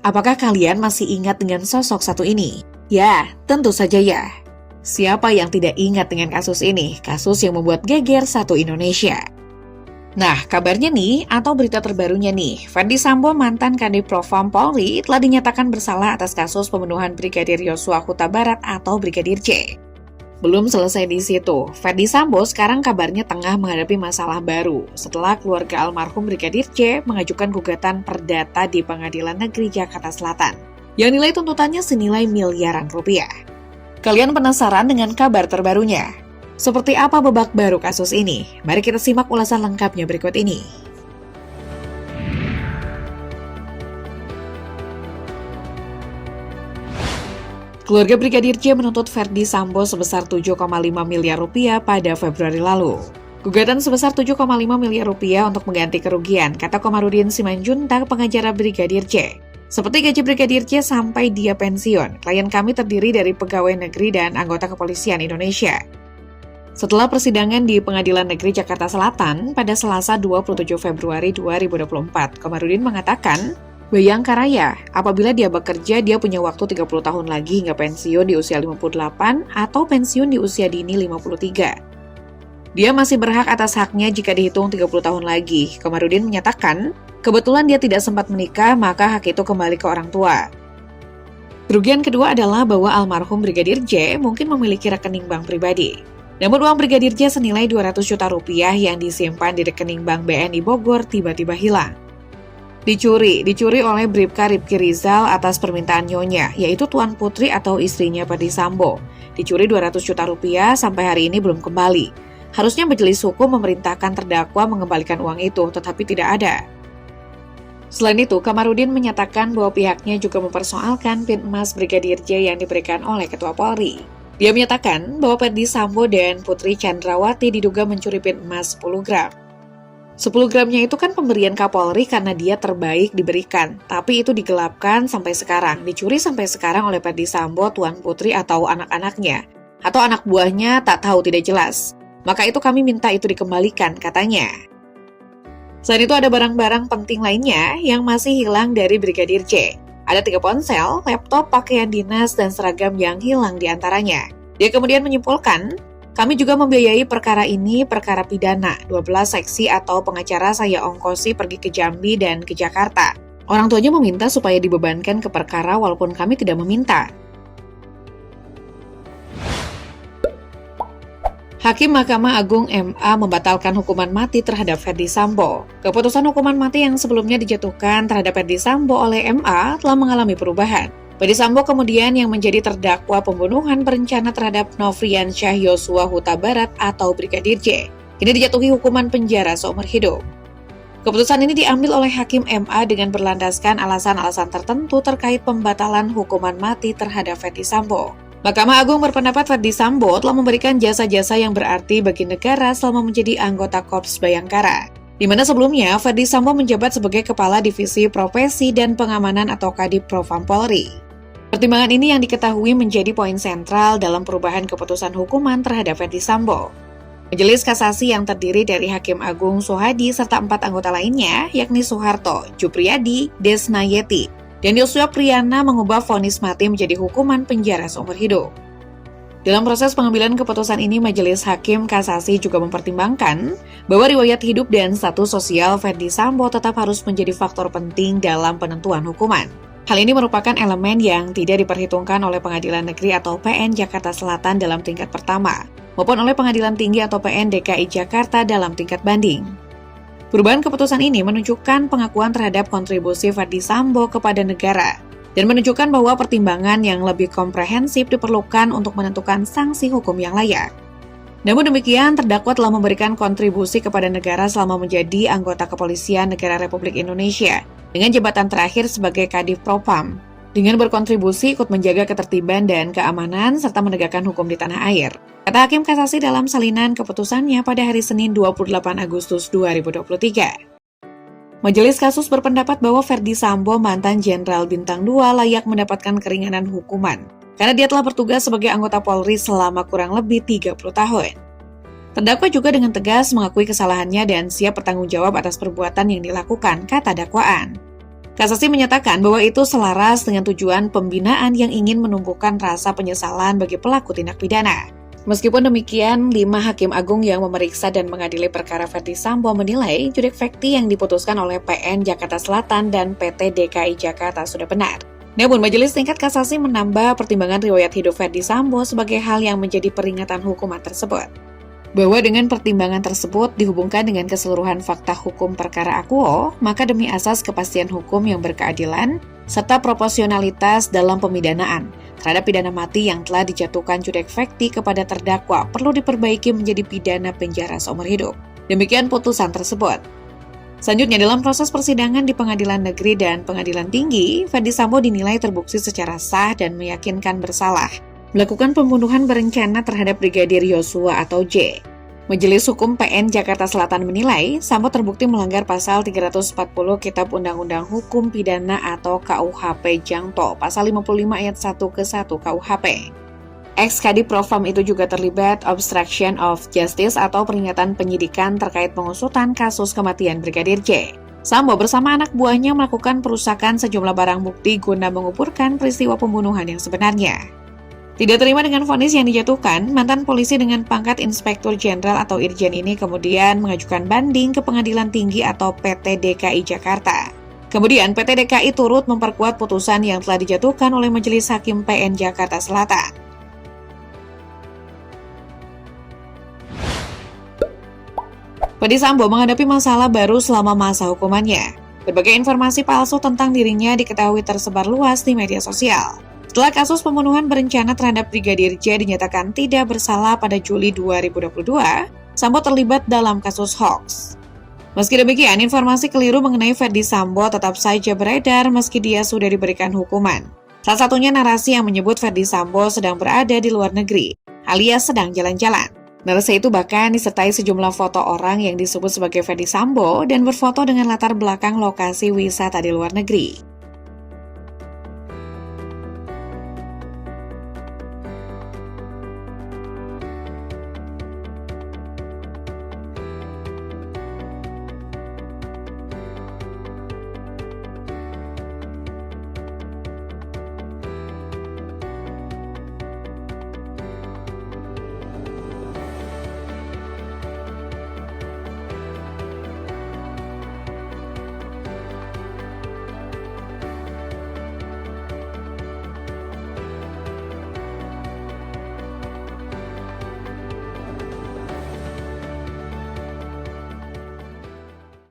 Apakah kalian masih ingat dengan sosok satu ini? Ya, tentu saja ya. Siapa yang tidak ingat dengan kasus ini? Kasus yang membuat geger satu Indonesia. Nah, kabarnya nih, atau berita terbarunya nih, Ferdy Sambo mantan Kadif Propam Polri telah dinyatakan bersalah atas kasus pembunuhan Brigadir Yosua Huta Barat atau Brigadir J. Belum selesai di situ, Ferdy Sambo sekarang kabarnya tengah menghadapi masalah baru setelah keluarga almarhum Brigadir J mengajukan gugatan perdata di Pengadilan Negeri Jakarta Selatan, yang nilai tuntutannya senilai miliaran rupiah. Kalian penasaran dengan kabar terbarunya? Seperti apa babak baru kasus ini? Mari kita simak ulasan lengkapnya berikut ini. Keluarga Brigadir J menuntut Ferdy Sambo sebesar 7,5 miliar rupiah pada Februari lalu. Gugatan sebesar 7,5 miliar rupiah untuk mengganti kerugian, kata Komarudin Simanjuntak, pengacara Brigadir J. Seperti gaji Brigadir J sampai dia pensiun, klien kami terdiri dari pegawai negeri dan anggota kepolisian Indonesia. Setelah persidangan di Pengadilan Negeri Jakarta Selatan pada Selasa 27 Februari 2024, Komarudin mengatakan, Bayangkaraya, apabila dia bekerja, dia punya waktu 30 tahun lagi hingga pensiun di usia 58 atau pensiun di usia dini 53. Dia masih berhak atas haknya jika dihitung 30 tahun lagi. Komarudin menyatakan, kebetulan dia tidak sempat menikah, maka hak itu kembali ke orang tua. Kerugian kedua adalah bahwa almarhum Brigadir J mungkin memiliki rekening bank pribadi. Namun uang Brigadir J senilai 200 juta rupiah yang disimpan di rekening bank BNI Bogor tiba-tiba hilang. Dicuri oleh Bribka Ripki Rizal atas permintaan nyonya, yaitu Tuan Putri atau istrinya Ferdy Sambo. Dicuri 200 juta rupiah sampai hari ini belum kembali. Harusnya majelis hukum memerintahkan terdakwa mengembalikan uang itu, tetapi tidak ada. Selain itu, Komarudin menyatakan bahwa pihaknya juga mempersoalkan PIN emas Brigadir J yang diberikan oleh Ketua Polri. Dia menyatakan bahwa Ferdy Sambo dan Putri Chandrawati diduga mencuri PIN emas 10 gram. 10 gramnya itu kan pemberian Kapolri karena dia terbaik diberikan, tapi itu digelapkan sampai sekarang, dicuri sampai sekarang oleh Ferdy Sambo, Tuan Putri atau anak-anaknya, atau anak buahnya tak tahu tidak jelas. Maka itu kami minta itu dikembalikan, katanya. Selain itu ada barang-barang penting lainnya yang masih hilang dari Brigadir J. Ada 3 ponsel, laptop, pakaian dinas, dan seragam yang hilang diantaranya. Dia kemudian menyimpulkan, kami juga membiayai perkara ini perkara pidana, 12 seksi atau pengacara saya ongkosi pergi ke Jambi dan ke Jakarta. Orang tuanya meminta supaya dibebankan ke perkara walaupun kami tidak meminta. Hakim Mahkamah Agung MA membatalkan hukuman mati terhadap Ferdy Sambo. Keputusan hukuman mati yang sebelumnya dijatuhkan terhadap Ferdy Sambo oleh MA telah mengalami perubahan. Ferdy Sambo kemudian yang menjadi terdakwa pembunuhan berencana terhadap Nofriansyah Yosua Huta Barat atau Brigadir J. Kini dijatuhi hukuman penjara seumur hidup. Keputusan ini diambil oleh Hakim MA dengan berlandaskan alasan-alasan tertentu terkait pembatalan hukuman mati terhadap Ferdy Sambo. Mahkamah Agung berpendapat Ferdy Sambo telah memberikan jasa-jasa yang berarti bagi negara selama menjadi anggota Korps Bayangkara, di mana sebelumnya Ferdy Sambo menjabat sebagai Kepala Divisi Profesi dan Pengamanan atau Kadif Propam Polri. Pertimbangan ini yang diketahui menjadi poin sentral dalam perubahan keputusan hukuman terhadap Ferdy Sambo. Majelis Kasasi yang terdiri dari Hakim Agung Sohadi serta 4 anggota lainnya, yakni Soeharto, Jupriyadi, Desnayeti, dan Yosua Priyana mengubah vonis mati menjadi hukuman penjara seumur hidup. Dalam proses pengambilan keputusan ini, Majelis Hakim Kasasi juga mempertimbangkan bahwa riwayat hidup dan status sosial Ferdy Sambo tetap harus menjadi faktor penting dalam penentuan hukuman. Hal ini merupakan elemen yang tidak diperhitungkan oleh Pengadilan Negeri atau PN Jakarta Selatan dalam tingkat pertama, maupun oleh Pengadilan Tinggi atau PN DKI Jakarta dalam tingkat banding. Perubahan keputusan ini menunjukkan pengakuan terhadap kontribusi Ferdy Sambo kepada negara, dan menunjukkan bahwa pertimbangan yang lebih komprehensif diperlukan untuk menentukan sanksi hukum yang layak. Namun demikian, terdakwa telah memberikan kontribusi kepada negara selama menjadi anggota Kepolisian Negara Republik Indonesia, dengan jabatan terakhir sebagai Kadif Propam, dengan berkontribusi ikut menjaga ketertiban dan keamanan serta menegakkan hukum di tanah air, kata Hakim Kasasi dalam salinan keputusannya pada hari Senin 28 Agustus 2023. Majelis kasus berpendapat bahwa Ferdy Sambo, mantan Jenderal Bintang 2, layak mendapatkan keringanan hukuman karena dia telah bertugas sebagai anggota Polri selama kurang lebih 30 tahun. Terdakwa juga dengan tegas mengakui kesalahannya dan siap bertanggung jawab atas perbuatan yang dilakukan, kata dakwaan. Kasasi menyatakan bahwa itu selaras dengan tujuan pembinaan yang ingin menumbuhkan rasa penyesalan bagi pelaku tindak pidana. Meskipun demikian, 5 hakim agung yang memeriksa dan mengadili perkara Ferdy Sambo menilai judek fakti yang diputuskan oleh PN Jakarta Selatan dan PT DKI Jakarta sudah benar. Namun, Majelis Tingkat Kasasi menambah pertimbangan riwayat hidup Ferdy Sambo sebagai hal yang menjadi peringatan hukuman tersebut. Bahwa dengan pertimbangan tersebut dihubungkan dengan keseluruhan fakta hukum perkara akuo, maka demi asas kepastian hukum yang berkeadilan, serta proporsionalitas dalam pemidanaan terhadap pidana mati yang telah dijatuhkan judek fakti kepada terdakwa perlu diperbaiki menjadi pidana penjara seumur hidup. Demikian putusan tersebut. Selanjutnya, dalam proses persidangan di Pengadilan Negeri dan Pengadilan Tinggi, Ferdy Sambo dinilai terbukti secara sah dan meyakinkan bersalah melakukan pembunuhan berencana terhadap Brigadir Yosua atau J. Majelis Hukum PN Jakarta Selatan menilai Sambo terbukti melanggar pasal 340 Kitab Undang-Undang Hukum Pidana atau KUHP Jangto, pasal 55 ayat 1 ke 1 KUHP. Ex-Kadif Propam itu juga terlibat obstruction of justice atau peringatan penyidikan terkait pengusutan kasus kematian Brigadir J. Sambo bersama anak buahnya melakukan perusakan sejumlah barang bukti guna menguburkan peristiwa pembunuhan yang sebenarnya. Tidak terima dengan vonis yang dijatuhkan, mantan polisi dengan pangkat Inspektur Jenderal atau Irjen ini kemudian mengajukan banding ke Pengadilan Tinggi atau PT DKI Jakarta. Kemudian PT DKI turut memperkuat putusan yang telah dijatuhkan oleh Majelis Hakim PN Jakarta Selatan. Ferdy Sambo menghadapi masalah baru selama masa hukumannya. Berbagai informasi palsu tentang dirinya diketahui tersebar luas di media sosial. Setelah kasus pembunuhan berencana terhadap Brigadir J dinyatakan tidak bersalah pada Juli 2022, Sambo terlibat dalam kasus hoax. Meski demikian, informasi keliru mengenai Ferdy Sambo tetap saja beredar meski dia sudah diberikan hukuman. Salah satunya narasi yang menyebut Ferdy Sambo sedang berada di luar negeri, alias sedang jalan-jalan. Narasi itu bahkan disertai sejumlah foto orang yang disebut sebagai Ferdy Sambo dan berfoto dengan latar belakang lokasi wisata di luar negeri.